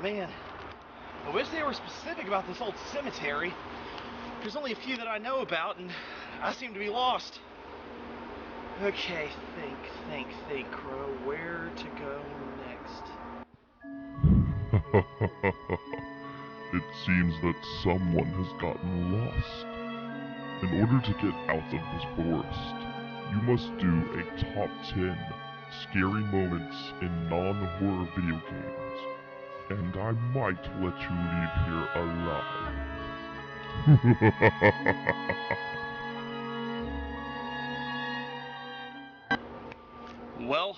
Man, I wish they were specific about this old cemetery. There's only a few that I know about, and I seem to be lost. Okay, think, Crow. Where to go next? It seems that someone has gotten lost. In order to get out of this forest, you must do a top 10 scary moments in non-horror video games. And I might let you leave here alive. Well,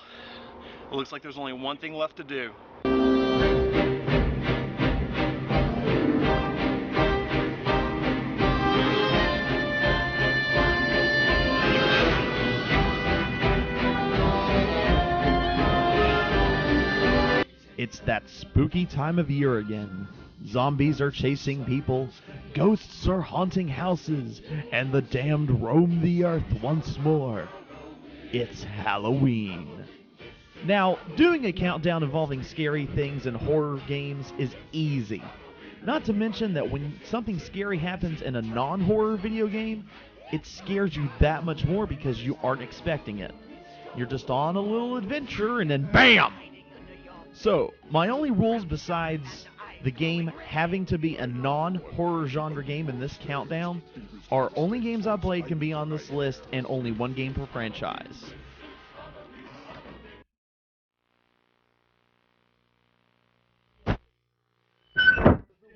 it looks like there's only one thing left to do. It's that spooky time of year again. Zombies are chasing people, ghosts are haunting houses, and the damned roam the earth once more. It's Halloween. Now, doing a countdown involving scary things and horror games is easy. Not to mention that when something scary happens in a non-horror video game, it scares you that much more because you aren't expecting it. You're just on a little adventure and then BAM! So, my only rules besides the game having to be a non-horror genre game in this countdown are only games I played can be on this list and only one game per franchise.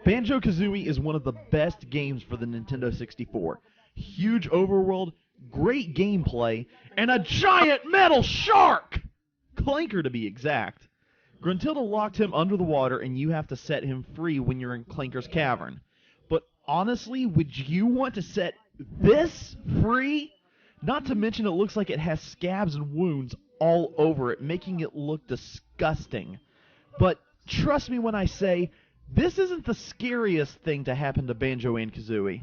Banjo-Kazooie is one of the best games for the Nintendo 64. Huge overworld, great gameplay, and a giant metal shark! Clanker to be exact. Gruntilda locked him under the water, and you have to set him free when you're in Clanker's cavern. But honestly, would you want to set this free? Not to mention it looks like it has scabs and wounds all over it, making it look disgusting. But trust me when I say, this isn't the scariest thing to happen to Banjo and Kazooie.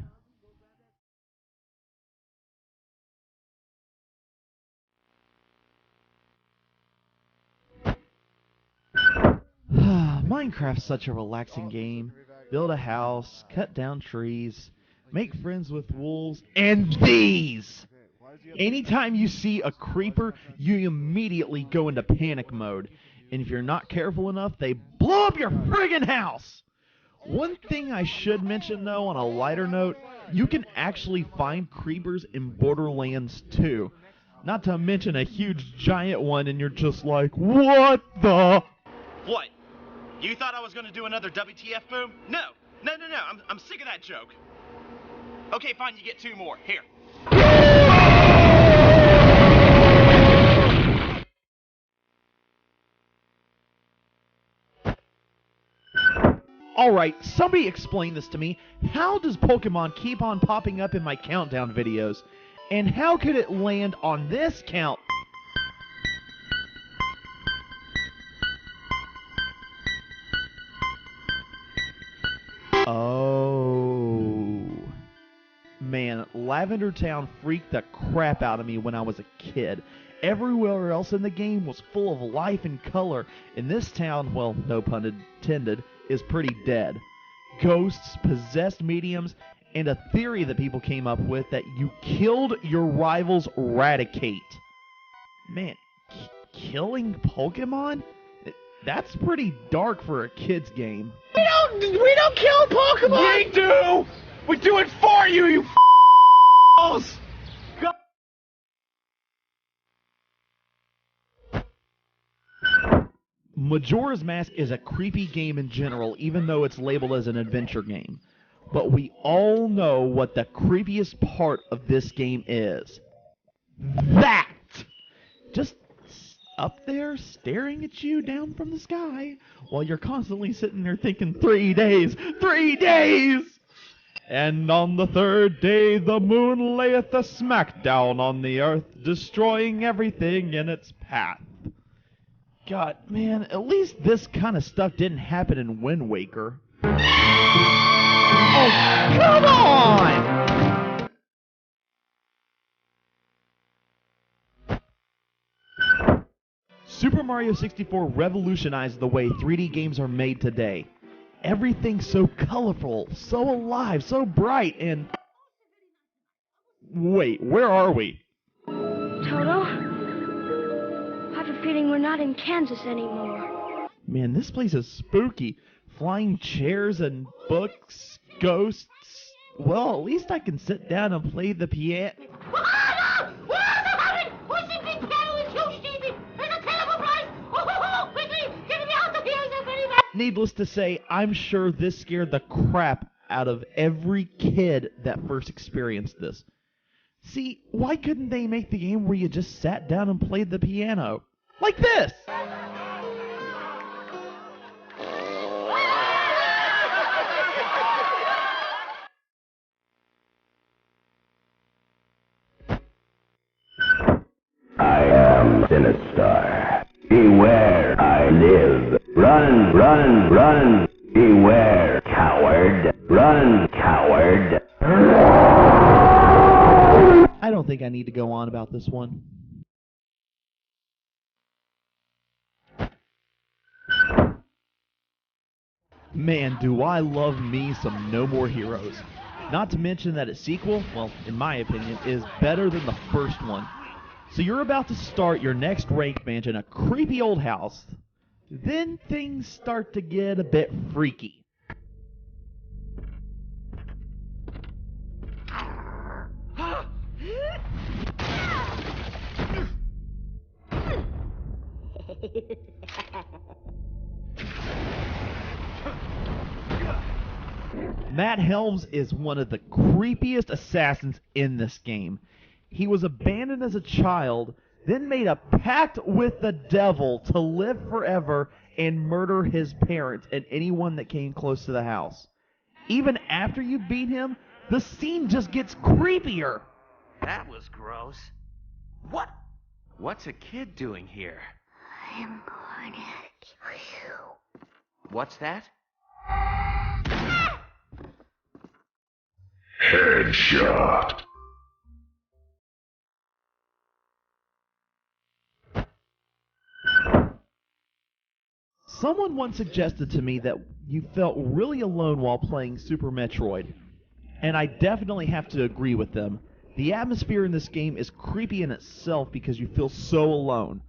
Minecraft's such a relaxing game. Build a house, cut down trees, make friends with wolves, and these! Anytime you see a creeper, you immediately go into panic mode. And if you're not careful enough, they blow up your friggin' house! One thing I should mention though, on a lighter note, you can actually find creepers in Borderlands 2. Not to mention a huge giant one, and you're just like, what the? What? You thought I was going to do another WTF boom? No. I'm sick of that joke. Okay, fine, you get two more. Here. Alright, somebody explain this to me. How does Pokemon keep on popping up in my countdown videos? And how could it land on this count? Oh. Man, Lavender Town freaked the crap out of me when I was a kid. Everywhere else in the game was full of life and color. In this town, well, no pun intended, is pretty dead. Ghosts, possessed mediums, and a theory that people came up with that you killed your rival's Raticate. Man, killing Pokemon? That's pretty dark for a kid's game. We don't kill Pokemon! We do! We do it for you, you f***s! Majora's Mask is a creepy game in general, even though it's labeled as an adventure game. But we all know what the creepiest part of this game is. That! Just up there staring at you down from the sky while you're constantly sitting there thinking, 3 days! 3 days! And on the third day the moon layeth a smackdown on the earth, destroying everything in its path. God, man, at least this kind of stuff didn't happen in Wind Waker. Oh, come on! Super Super Mario 64 revolutionized the way 3D games are made today. Everything's so colorful, so alive, so bright, and... Wait, where are we? Toto? I have a feeling we're not in Kansas anymore. Man, this place is spooky. Flying chairs and books, ghosts. Well, at least I can sit down and play the piano. Needless to say, I'm sure this scared the crap out of every kid that first experienced this. See, why couldn't they make the game where you just sat down and played the piano? Like this! I am Sinistar. Beware, I live. Run, run, run. Beware, coward. Run, coward. I don't think I need to go on about this one. Man, do I love me some No More Heroes. Not to mention that its sequel, well, in my opinion, is better than the first one. So you're about to start your next rank match in a creepy old house. Then things start to get a bit freaky. Matt Helms is one of the creepiest assassins in this game. He was abandoned as a child, then made a pact with the devil to live forever and murder his parents and anyone that came close to the house. Even after you beat him, the scene just gets creepier. That was gross. What's a kid doing here? I'm going to kill you. What's that? Headshot. Someone once suggested to me that you felt really alone while playing Super Metroid, and I definitely have to agree with them. The atmosphere in this game is creepy in itself because you feel so alone.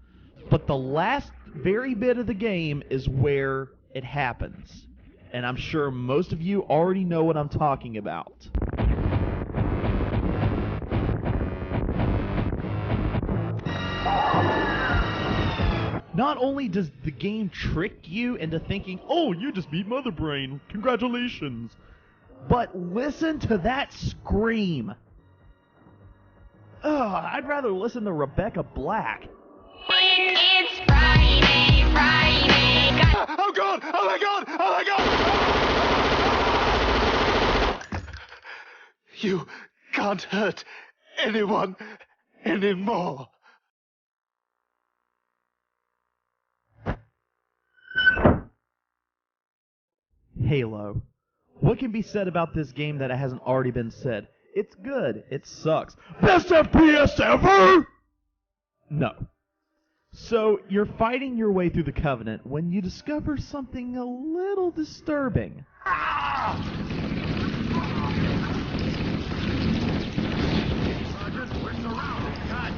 But the last very bit of the game is where it happens. And I'm sure most of you already know what I'm talking about. Not only does the game trick you into thinking, oh, you just beat Mother Brain, congratulations, but listen to that scream. Ugh, I'd rather listen to Rebecca Black. It's Friday, Friday. Oh God! Oh my God! Oh my God! You can't hurt anyone anymore. Halo. What can be said about this game that hasn't already been said? It's good. It sucks. Best FPS ever? No. So, you're fighting your way through the Covenant when you discover something a little disturbing. God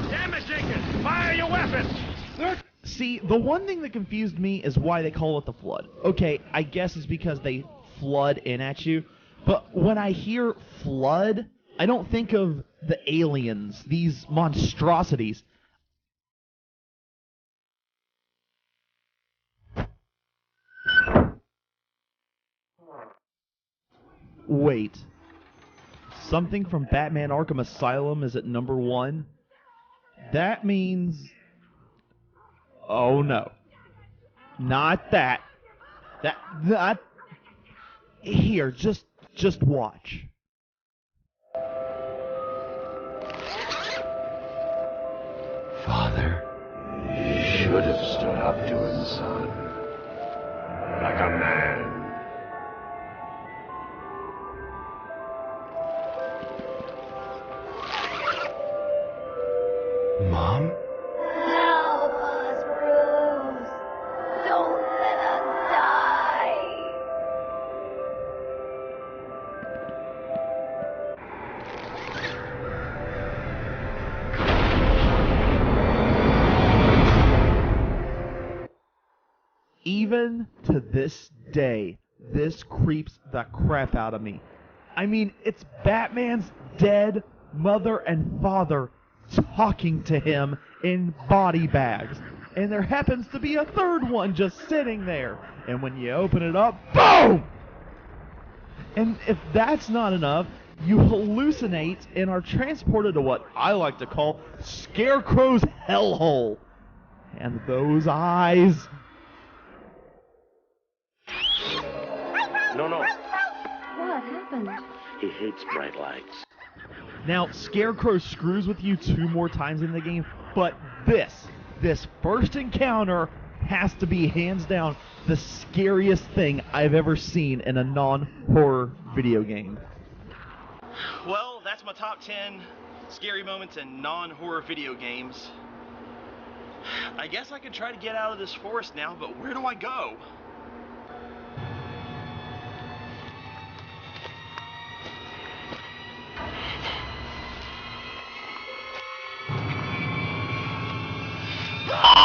damn it, Jenkins! Fire your weapons! See, the one thing that confused me is why they call it the Flood. Okay, I guess it's because they flood in at you, but when I hear flood, I don't think of the aliens, these monstrosities. Wait. Something from Batman Arkham Asylum is at number 1? That means... Oh no. Not that. That... Here, just watch. Father, you should have stood up to him, son. Like a man. Mom? Help us, Bruce. Even to this day, this creeps the crap out of me. I mean, it's Batman's dead mother and father talking to him in body bags. And there happens to be a third one just sitting there. And when you open it up, boom! And if that's not enough, you hallucinate and are transported to what I like to call Scarecrow's hellhole. And those eyes... No. What happened? He hates bright lights. Now, Scarecrow screws with you 2 more times in the game, but this first encounter has to be hands down the scariest thing I've ever seen in a non-horror video game. Well, that's my top 10 scary moments in non-horror video games. I guess I could try to get out of this forest now, but where do I go? Ah!